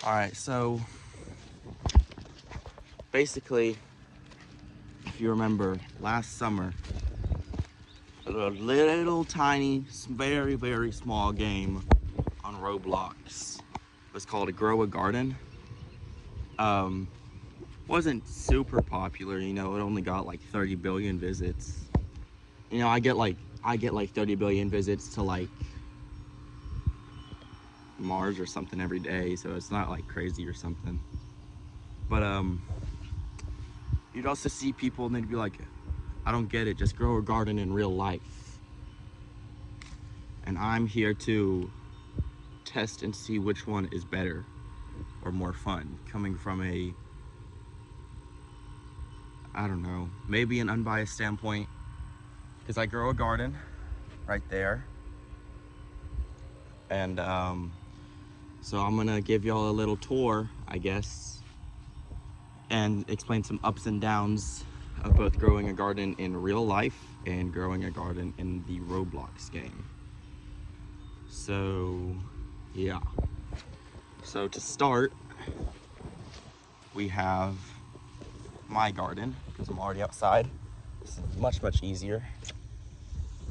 All right, so basically, if you remember last summer, a little tiny, very, very small game on Roblox. It was called Grow a Garden. Wasn't super popular, it only got like 30 billion visits. I get like 30 billion visits to like Mars or something every day, so it's not like crazy or something. But you'd also see people and they'd be like, I don't get it, just grow a garden in real life. And I'm here to test and see which one is better or more fun, coming from I don't know, maybe an unbiased standpoint, because I grow a garden right there. And so I'm gonna give y'all a little tour, I guess, and explain some ups and downs of both growing a garden in real life and growing a garden in the Roblox game. So, yeah. So to start, we have my garden, because I'm already outside. This is much, much easier.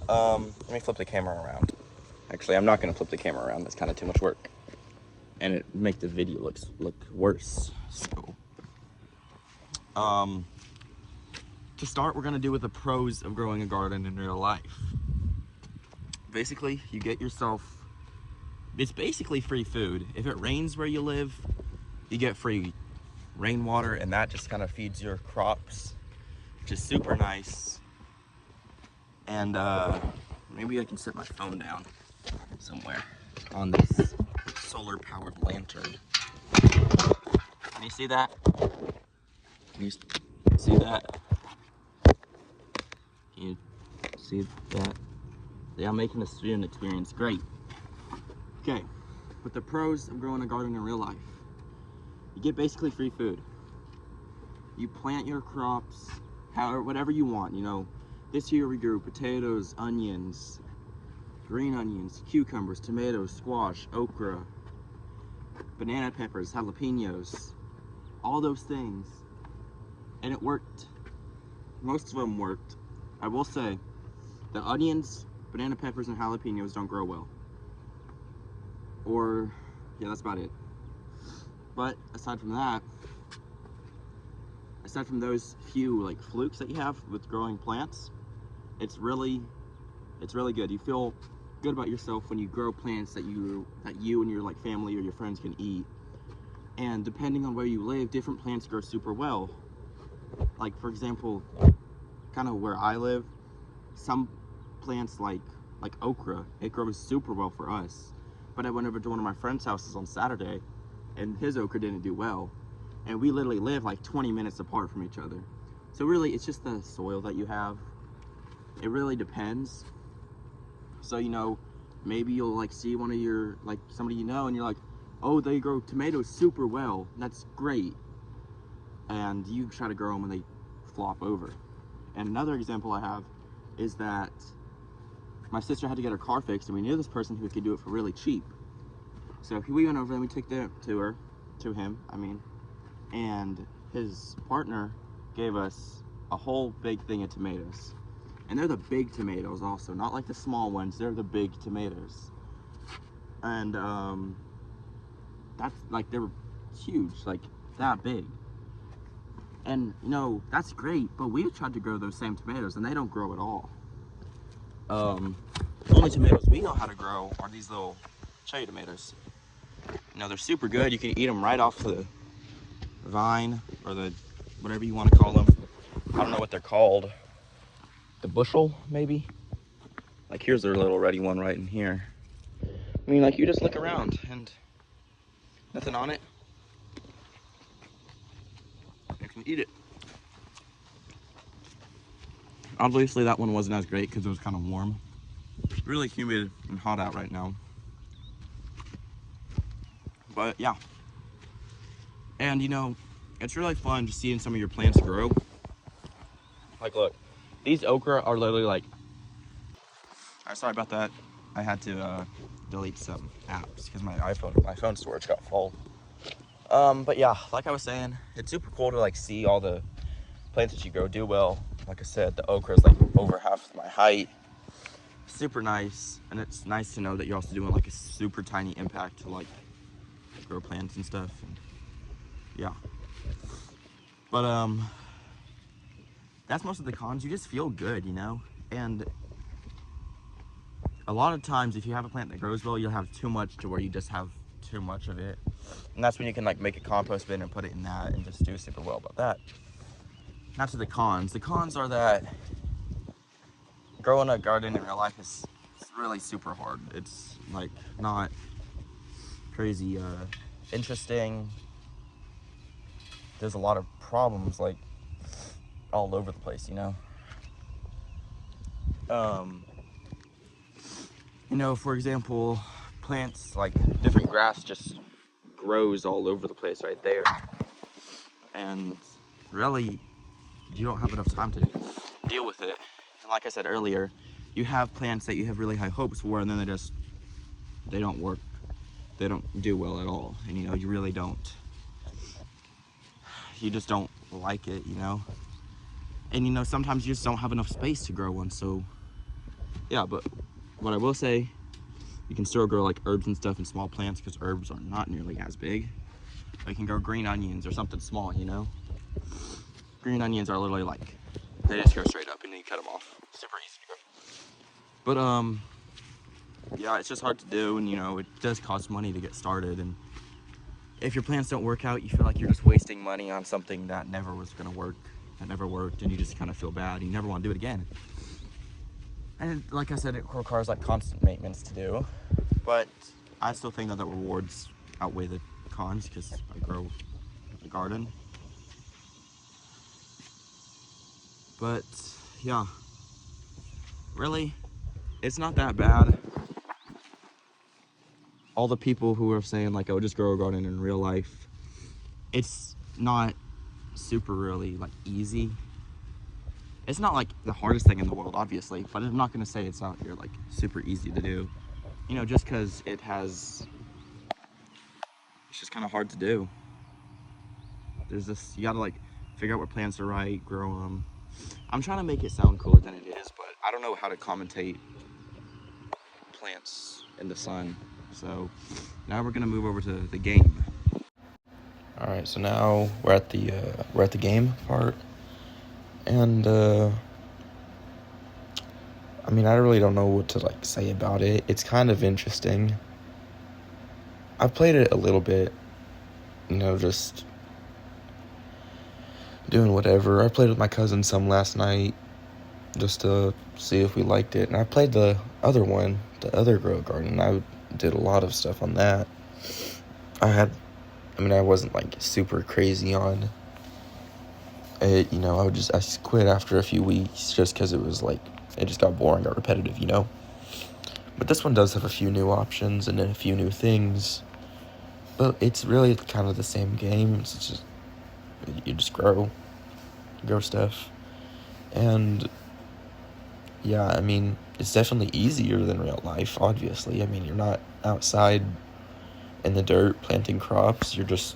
Let me flip the camera around. Actually, I'm not gonna flip the camera around, that's kind of too much work. And it make the video look worse, so. To start, we're gonna do with the pros of growing a garden in real life. Basically, you get yourself, it's basically free food. If it rains where you live, you get free rainwater, and that just kind of feeds your crops, which is super nice. And maybe I can set my phone down somewhere on this solar powered lantern. Can you see that? Can you see that? Can you see that? Yeah, I'm making the student experience great. Okay, with the pros of growing a garden in real life, you get basically free food. You plant your crops, however, whatever you want. This year we grew potatoes, onions, green onions, cucumbers, tomatoes, squash, okra, banana peppers, jalapenos, all those things. And it worked. Most of them worked. I will say, the onions, banana peppers, and jalapenos don't grow well. Or, yeah, that's about it. But aside from that, aside from those few like flukes that you have with growing plants, it's really good. You feel good about yourself when you grow plants that you and your like family or your friends can eat. And depending on where you live, different plants grow super well. Like, for example, kind of where I live, some plants like okra, it grows super well for us. But I went over to one of my friend's houses on Saturday, and his okra didn't do well. And we literally live like 20 minutes apart from each other. So really, it's just the soil that you have. It really depends. So, maybe you'll like see one of your, like somebody and you're like, oh, they grow tomatoes super well. That's great. And you try to grow them and they flop over. And another example I have is that my sister had to get her car fixed, and we knew this person who could do it for really cheap. So we went over and we took them to him, and his partner gave us a whole big thing of tomatoes. And they're the big tomatoes also, not like the small ones, they're the big tomatoes. And that's like, they're huge, like that big. And that's great, but we've tried to grow those same tomatoes and they don't grow at all. The only tomatoes we know how to grow are these little cherry tomatoes. They're super good. You can eat them right off the vine, or the whatever you want to call them. I don't know what they're called. The bushel, maybe? Like, here's their little ready one right in here. Like, you just look around and nothing on it. You can eat it. Obviously, that one wasn't as great because it was kind of warm. It's really humid and hot out right now. But yeah. And it's really fun just seeing some of your plants grow. Like, look, these okra are literally like, sorry about that. I had to delete some apps because my phone storage got full. But yeah, like I was saying, it's super cool to like see all the plants that you grow do well. Like I said, the okra is like over half my height. Super nice, and it's nice to know that you're also doing like a super tiny impact to like grow plants and stuff. And yeah, but that's most of the cons. You just feel good, you know. And a lot of times, if you have a plant that grows well, you'll have too much to where you just have too much of it, and that's when you can like make a compost bin and put it in that and just do super well about that. Not to the cons. The cons are that growing a garden in real life is really super hard. It's like not crazy interesting. There's a lot of problems like all over the place, you know. You know, for example, plants like different grass just grows all over the place right there, and really you don't have enough time to deal with it. And like I said earlier, you have plants that you have really high hopes for, and then they don't work. They don't do well at all. And you know, you just don't like it, you know. And you know, sometimes you just don't have enough space to grow one. So yeah, but what I will say, you can still grow like herbs and stuff in small plants because herbs are not nearly as big. You can grow green onions or something small, you know. Green onions are literally like, they just grow straight up and then you cut them off. Super easy to grow. But yeah, it's just hard to do, and you know, it does cost money to get started. And if your plans don't work out, you feel like you're just wasting money on something that never was gonna work, that never worked, and you just kind of feel bad. You never want to do it again. And like I said, it requires like constant maintenance to do, but I still think that the rewards outweigh the cons because I grow a garden. But yeah, really, it's not that bad. All the people who are saying like, oh, just grow a garden in real life, it's not super really like easy. It's not like the hardest thing in the world, obviously, but I'm not gonna say it's out here like super easy to do, you know, just because it's just kind of hard to do. There's this, you gotta like figure out what plants are right, grow them. I'm trying to make it sound cooler than it is, but I don't know how to commentate plants in the sun. So now we're gonna move over to the game. All right, so now we're at the game part, and I mean, I really don't know what to like say about it. It's kind of interesting. I've played it a little bit, you know, just doing whatever. I played with my cousin some last night just to see if we liked it. And I played the other one, the other Grow Garden. I did a lot of stuff on that. I wasn't like super crazy on it, you know. I quit after a few weeks just because it was like, it just got boring or repetitive, you know. But this one does have a few new options and a few new things. But it's really kind of the same game. It's just, you just grow stuff. And yeah, I mean, it's definitely easier than real life, obviously. I mean, you're not outside in the dirt planting crops. You're just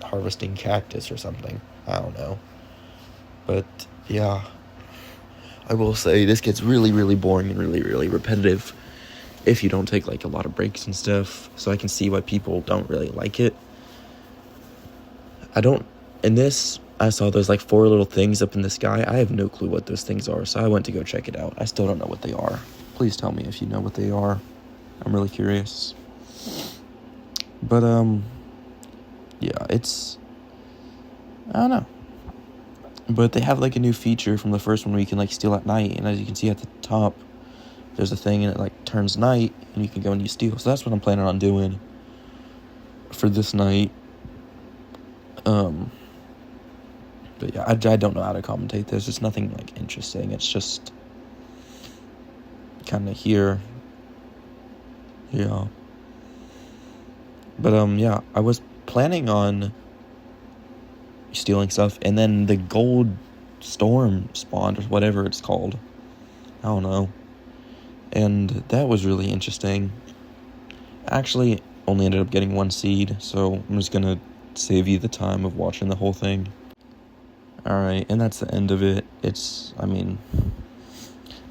harvesting cactus or something. I don't know. But yeah, I will say this gets really, really boring and really, really repetitive if you don't take like a lot of breaks and stuff. So I can see why people don't really like it. I saw those like 4 little things up in the sky. I have no clue what those things are, so I went to go check it out. I still don't know what they are. Please tell me if you know what they are. I'm really curious. But yeah, I don't know. But they have like a new feature from the first one where you can like steal at night, and as you can see at the top, there's a thing and it like turns night and you can go and you steal. So that's what I'm planning on doing for this night. But yeah, I don't know how to commentate this. It's nothing like interesting. It's just kind of here. Yeah. But yeah, I was planning on stealing stuff, and then the gold storm spawned, or whatever it's called. I don't know. And that was really interesting. I actually only ended up getting 1 seed, so I'm just gonna save you the time of watching the whole thing. Alright, and that's the end of it.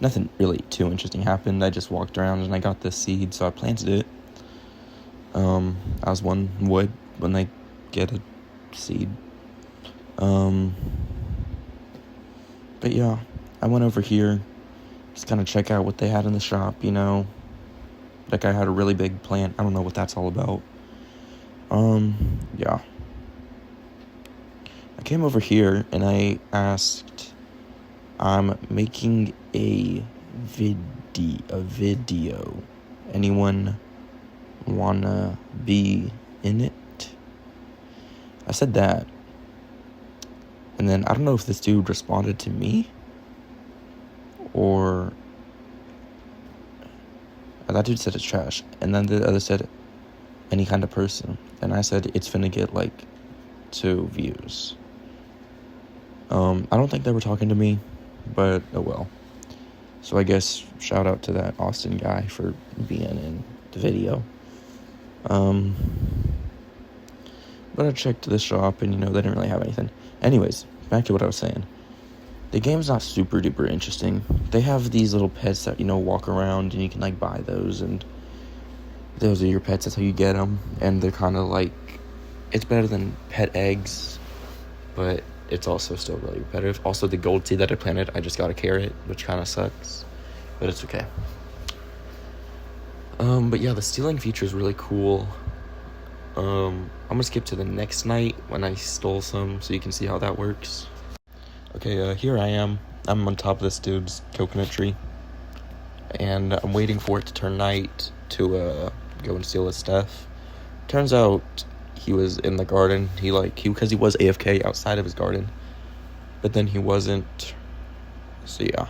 Nothing really too interesting happened. I just walked around and I got this seed, so I planted it. As one would when they get a seed. But yeah, I went over here, just kind of check out what they had in the shop, That guy had a really big plant. I don't know what that's all about. Yeah. I came over here and I asked, I'm making a video. Anyone wanna be in it? I said that. And then I don't know if this dude responded to me or that dude said it's trash. And then the other said any kind of person. And I said it's finna get like 2 views. I don't think they were talking to me, but oh well. So I guess shout out to that Austin guy for being in the video. But I checked the shop and they didn't really have anything. Anyways, back to what I was saying. The game's not super duper interesting. They have these little pets that, walk around and you can like buy those, and those are your pets, that's how you get them. And they're kind of like, it's better than pet eggs, but it's also still really repetitive. Also, the gold seed that I planted, I just got a carrot, which kind of sucks, but it's okay. But yeah, the stealing feature is really cool. I'm gonna skip to the next night when I stole some, so you can see how that works. Okay, here I am. I'm on top of this dude's coconut tree, and I'm waiting for it to turn night to go and steal his stuff. Turns out he was in the garden. Because he was AFK outside of his garden, but then he wasn't. So yeah.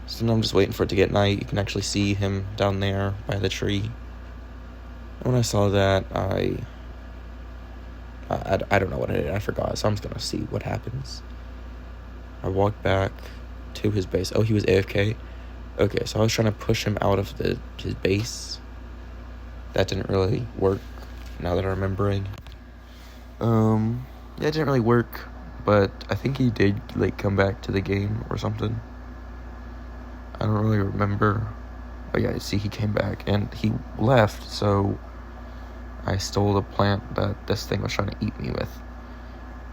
So now I'm just waiting for it to get night. You can actually see him down there by the tree. And when I saw that, I don't know what I did. I forgot. So I'm just gonna see what happens. I walked back to his base. Oh, he was AFK. Okay, so I was trying to push him out of his base. That didn't really work, now that I'm remembering. Yeah, it didn't really work, but I think he did, come back to the game or something. I don't really remember. Oh yeah, see, he came back, and he left, so I stole the plant that this thing was trying to eat me with.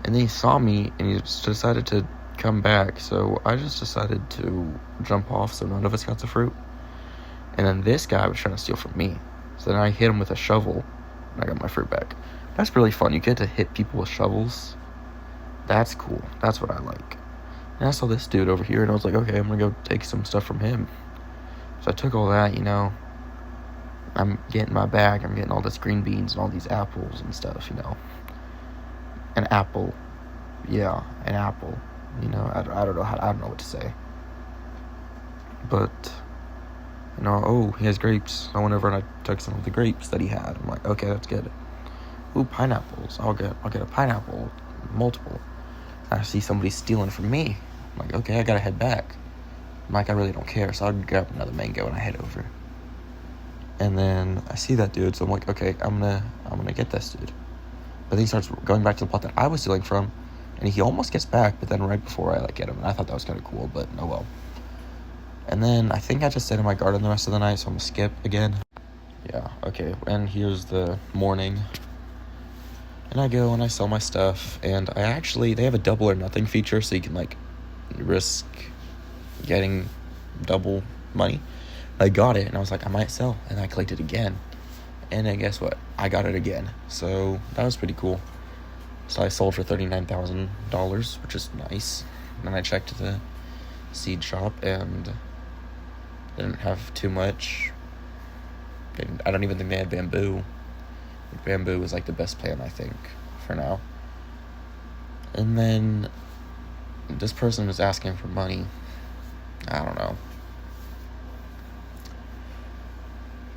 And then he saw me, and he just decided to come back, so I just decided to jump off so none of us got the fruit. And then this guy was trying to steal from me, so then I hit him with a shovel, and I got my fruit back. That's really fun. You get to hit people with shovels. That's cool. That's what I like. And I saw this dude over here, and I was like, okay, I'm gonna go take some stuff from him. So I took all that, I'm getting my bag, I'm getting all this green beans and all these apples and stuff, An apple. Yeah, an apple. I don't know what to say. But, oh, he has grapes. I went over and I took some of the grapes that he had. I'm like, okay, that's good. Ooh, pineapples. I'll get a pineapple, multiple. I see somebody stealing from me. I'm like, okay, I gotta head back. I'm like, I really don't care, so I'll grab another mango and I head over. And then I see that dude, so I'm like, okay, I'm gonna get this dude. But then he starts going back to the plot that I was stealing from, and he almost gets back, but then right before I get him, and I thought that was kind of cool, but oh well. And then I think I just stayed in my garden the rest of the night, so I'm gonna skip again. Yeah, okay, and here's the morning. And I go and I sell my stuff, and they have a double or nothing feature, so you can risk getting double money. I got it, and I was like, I might sell, and I clicked it again, and then guess what? I got it again, so that was pretty cool. So I sold for $39,000, which is nice. And then I checked the seed shop, and they didn't have too much. I don't even think they had bamboo. Bamboo was the best plan, I think, for now. And then this person was asking for money. I don't know.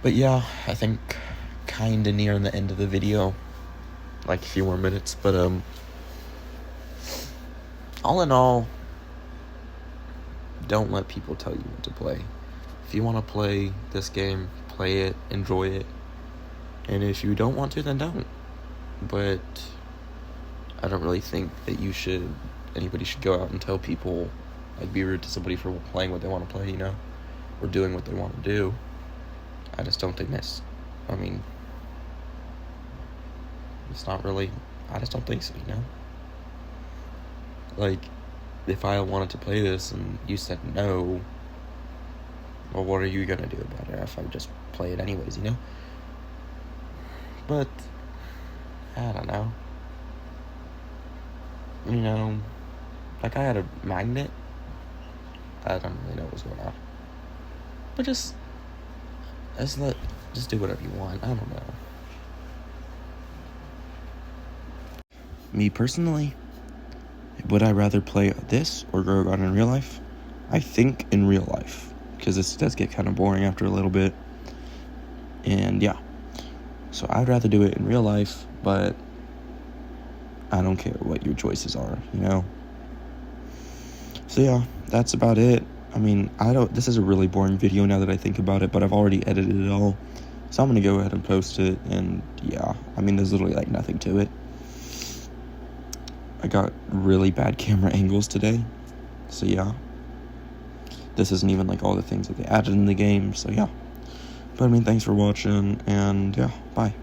But yeah, I think kinda near the end of the video. A few more minutes, but all in all, don't let people tell you what to play. If you want to play this game, play it, enjoy it. And if you don't want to, then don't. But I don't really think that anybody should go out and tell people, like, be rude to somebody for playing what they want to play, you know, or doing what they want to do. I just don't think it's not really, I just don't think so, you know? Like, if I wanted to play this and you said no, well, what are you gonna do about it if I just play it anyways, you know? But, I don't know. You know, like, I had a magnet. I don't really know what was going on. But just do whatever you want. I don't know. Me personally, would I rather play this or Grow Garden in real life? I think in real life, because this does get kind of boring after a little bit. And yeah, so I'd rather do it in real life, but I don't care what your choices are, you know? So yeah, that's about it. I mean, this is a really boring video now that I think about it, but I've already edited it all. So I'm going to go ahead and post it, and yeah, I mean, there's literally like nothing to it. I got really bad camera angles today, so yeah. This isn't even like all the things that they added in the game, so yeah. But I mean, thanks for watching, and yeah, bye.